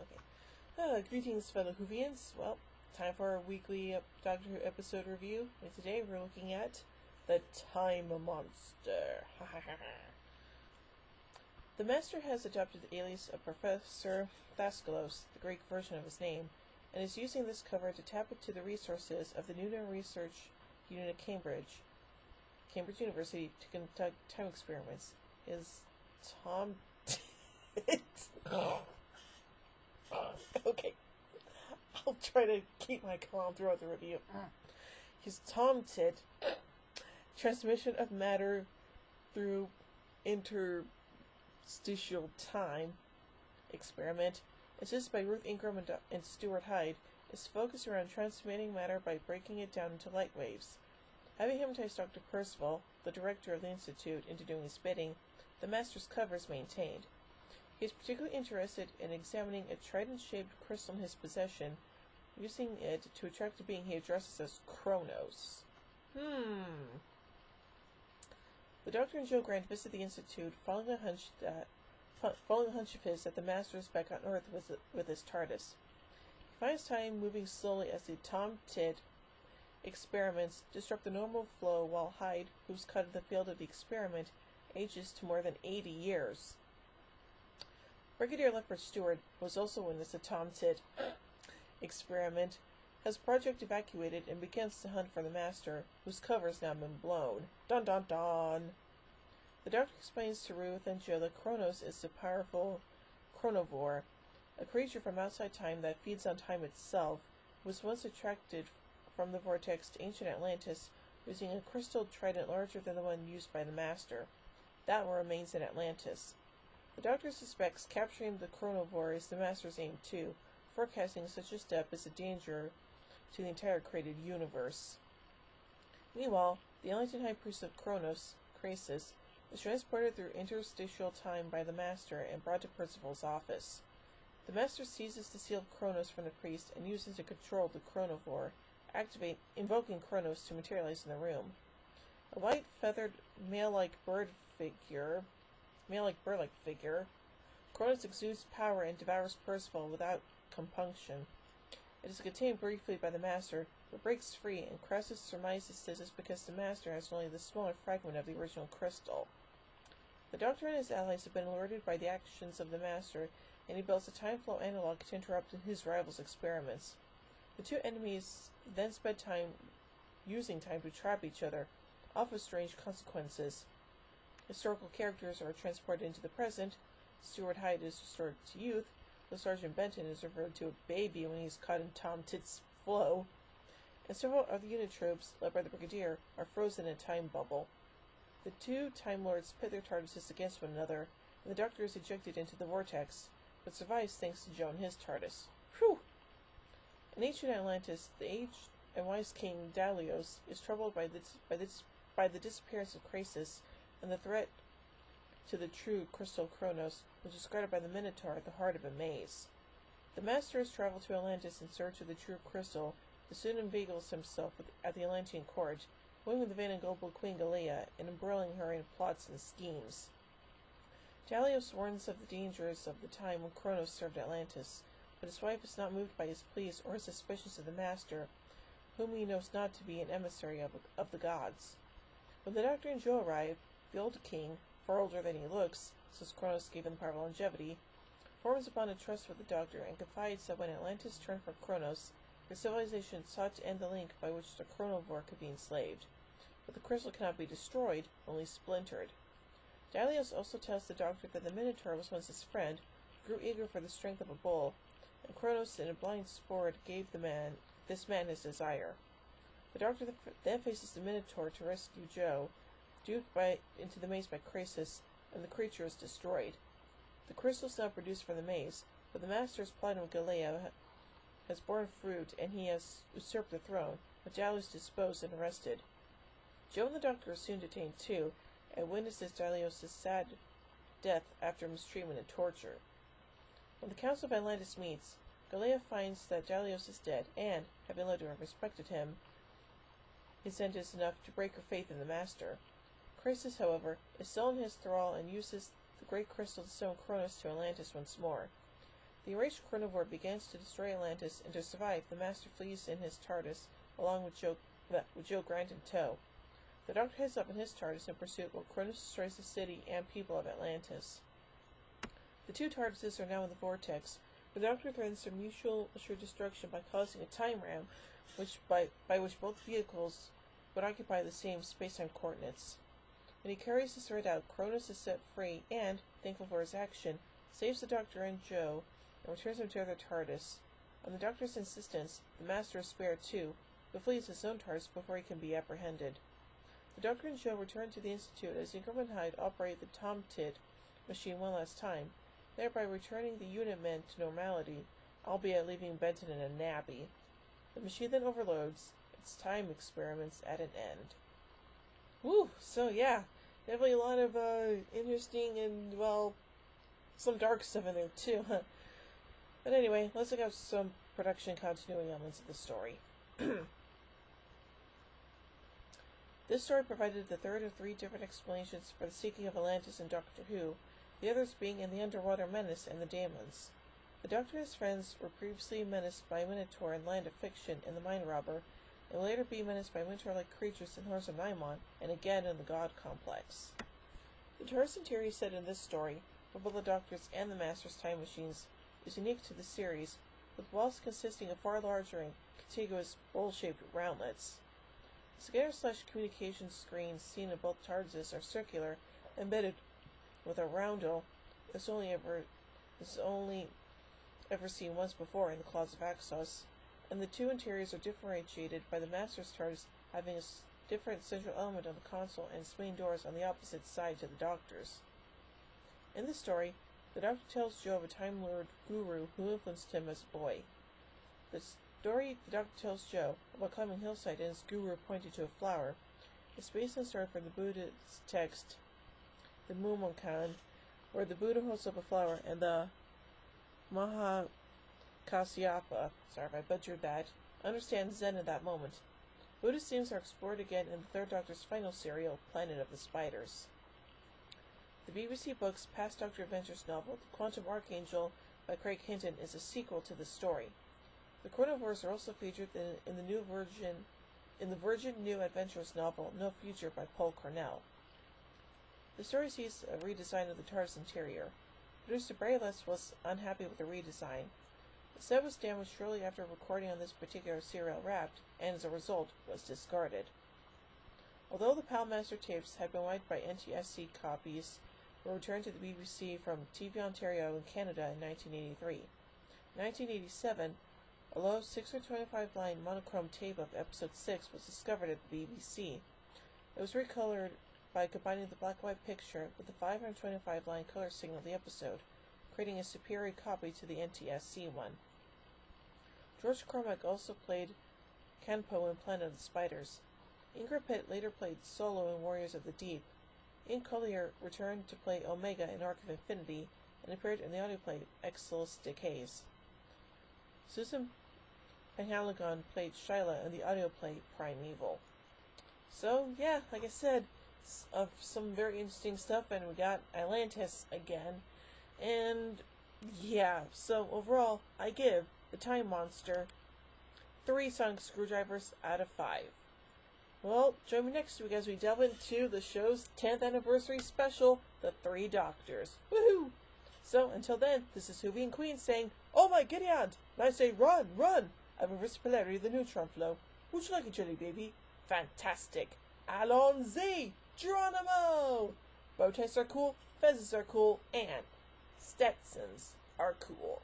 Okay. Greetings, fellow Whovians. Well, time for our weekly Doctor Who episode review. And today we're looking at the Time Monster. The Master has adopted the alias of Professor Thaskalos, the Greek version of his name, and is using this cover to tap into the resources of the Newton Research Unit at Cambridge University, to conduct time experiments. Is Tom... Okay. I'll try to keep my calm throughout the review. His Tom-Tit transmission of matter through interstitial time experiment, assisted by Ruth Ingram and Stuart Hyde, is focused around transmitting matter by breaking it down into light waves. Having hypnotized Dr. Percival, the director of the Institute, into doing his bidding, the Master's cover is maintained. He is particularly interested in examining a trident-shaped crystal in his possession, using it to attract a being he addresses as Kronos. The Doctor and Jo Grant visit the Institute, following a hunch of his that the Master is back on Earth with his TARDIS. He finds time moving slowly as the Tom-Tit experiments disrupt the normal flow, while Hyde, who's cut in the field of the experiment, ages to more than 80 years. Brigadier Leopard Stewart, who was also in this Tom-Tit experiment, has Project evacuated and begins to hunt for the Master, whose cover has now been blown. Dun dun dun! The Doctor explains to Ruth and Jo that Kronos is the powerful chronovore, a creature from outside time that feeds on time itself, who was once attracted from the vortex to ancient Atlantis using a crystal trident larger than the one used by the Master. That one remains in Atlantis. The Doctor suspects capturing the chronovore is the Master's aim too, forecasting such a step as a danger to the entire created universe. Meanwhile, the Ellington High Priest of Kronos, Krasis, is transported through interstitial time by the Master and brought to Percival's office. The Master seizes the seal of Kronos from the priest and uses it to control the chronovore, invoking Kronos to materialize in the room. A white feathered male-like bird-like figure, Kronos exudes power and devours Percival without compunction. It is contained briefly by the Master, but breaks free, and Krasis surmises this is because the Master has only the smaller fragment of the original crystal. The Doctor and his allies have been alerted by the actions of the Master, and he builds a time flow analog to interrupt his rival's experiments. The two enemies then spend time using time to trap each other, off with strange consequences. Historical characters are transported into the present. Stuart Hyde is restored to youth, though Sergeant Benton is referred to a baby when he's caught in Tom-Tit's flow, and several other unit troops, led by the Brigadier, are frozen in a time bubble. The two Time Lords pit their TARDISes against one another, and the Doctor is ejected into the vortex, but survives thanks to Jo and his TARDIS. Phew! In ancient Atlantis, the aged and wise King Dalios is troubled by the disappearance of Krasis and the threat to the true crystal Kronos, which is guarded by the Minotaur at the heart of a maze. The Master has traveled to Atlantis in search of the true crystal, and soon inveigles himself at the Atlantean court, winning the vain and gullible Queen Galea and embroiling her in plots and schemes. Dalios warns of the dangers of the time when Kronos served Atlantis, but his wife is not moved by his pleas or his suspicions of the Master, whom he knows not to be an emissary of the gods. When the Doctor and Jo arrive, the old king, far older than he looks, since Kronos gave him power longevity, forms upon a trust with the Doctor and confides that when Atlantis turned from Kronos, the civilization sought to end the link by which the chronovore could be enslaved. But the crystal cannot be destroyed, only splintered. Dalios also tells the Doctor that the Minotaur was once his friend, grew eager for the strength of a bull, and Kronos in a blind sport gave this man his desire. The Doctor then faces the Minotaur to rescue Jo, duped into the maze by Krasis, and the creature is destroyed. The crystal is now produced from the maze, but the Master's plan with Galea has borne fruit, and he has usurped the throne, with Dalios disposed and arrested. Jo and the Doctor are soon detained too, and witnesses Dalios' sad death after mistreatment and torture. When the Council of Atlantis meets, Galea finds that Dalios is dead, and, having loved and respected him, his end is enough to break her faith in the Master. Krasis, however, is still in his thrall and uses the great crystal to summon Kronos to Atlantis once more. The enraged carnivore begins to destroy Atlantis, and to survive, the Master flees in his TARDIS, along with Joe Grant in tow. The Doctor heads up in his TARDIS in pursuit while Cronus destroys the city and people of Atlantis. The two TARDISes are now in the vortex, where the Doctor threatens their mutual assured destruction by causing a time ram, by which both vehicles would occupy the same space-time coordinates. When he carries the threat out, Cronus is set free and, thankful for his action, saves the Doctor and Joe, and returns them to their TARDIS. On the Doctor's insistence, the Master is spared too, but flees his own TARDIS before he can be apprehended. The Doctor and Joe return to the Institute as Ingram and Hyde operate the Tom-Tit machine one last time, thereby returning the unit men to normality, albeit leaving Benton in a nabby. The machine then overloads, its time experiments at an end. Woo! So yeah, definitely a lot of interesting and, well, some dark stuff in there too. But anyway, let's look at some production continuity elements of the story. This story provided the third of three different explanations for the seeking of Atlantis in Doctor Who, the others being in the Underwater Menace and the Daemons. The Doctor and his friends were previously menaced by Minotaur in Land of Fiction in The Mind Robber, and will later be menaced by Minotaur-like creatures in Horrors of Nimon, and again in the God Complex. The TARDIS interior set in this story, for both the Doctor's and the Master's time machines, is unique to the series, with walls consisting of far larger and contiguous bowl-shaped roundlets. The scanner/communication screens seen in both TARDISes are circular, embedded with a roundel, as only ever seen once before in the Claws of Axos, and the two interiors are differentiated by the Master's TARDIS having a different central element on the console and swing doors on the opposite side to the Doctor's. In the story, the Doctor tells Joe of a Time Lord guru who influenced him as a boy. The story the Doctor tells Joe about climbing hillside and his guru pointing to a flower is based on the story from the Buddhist text, the Mumonkan, where the Buddha holds up a flower and the Mahakasyapa, sorry if I butchered that, understands Zen in that moment. Buddhist themes are explored again in the Third Doctor's final serial, Planet of the Spiders. The BBC Books Past Doctor Adventures novel, The Quantum Archangel by Craig Hinton, is a sequel to the story. The Chronovores are also featured in the Virgin New Adventures novel, No Future by Paul Cornell. The story sees a redesign of the TARDIS interior. Producer Brayless was unhappy with the redesign. The set was damaged shortly after recording on this particular serial wrapped, and as a result, was discarded. Although the Palmaster tapes had been wiped by NTSC copies, were returned to the BBC from TV Ontario in Canada in 1983. In 1987, a low 625-line monochrome tape of Episode 6 was discovered at the BBC. It was recolored by combining the black-and-white picture with the 525-line color signal of the episode, creating a superior copy to the NTSC one. George Cormack also played Kanpo in Planet of the Spiders. Ingrid Pitt later played Solo in Warriors of the Deep. Ian Collier returned to play Omega in Arc of Infinity, and appeared in the audio play Exilus Decays. Susan Penhaligon played Shyla in the audio play Primeval. So, yeah, like I said, some very interesting stuff, and we got Atlantis again. And, yeah, so overall, I give The Time Monster 3 sonic screwdrivers out of 5. Well, join me next week as we delve into the show's 10th anniversary special, The Three Doctors. Woohoo! So, until then, this is Hoovy and Queen saying, "Oh my giddy aunt!" And I say, "Run, run!" I've reversed polarity of the neutron flow. Would you like a jelly baby? Fantastic! Allons-y! Geronimo! Bow ties are cool, fezzes are cool, and Stetsons are cool.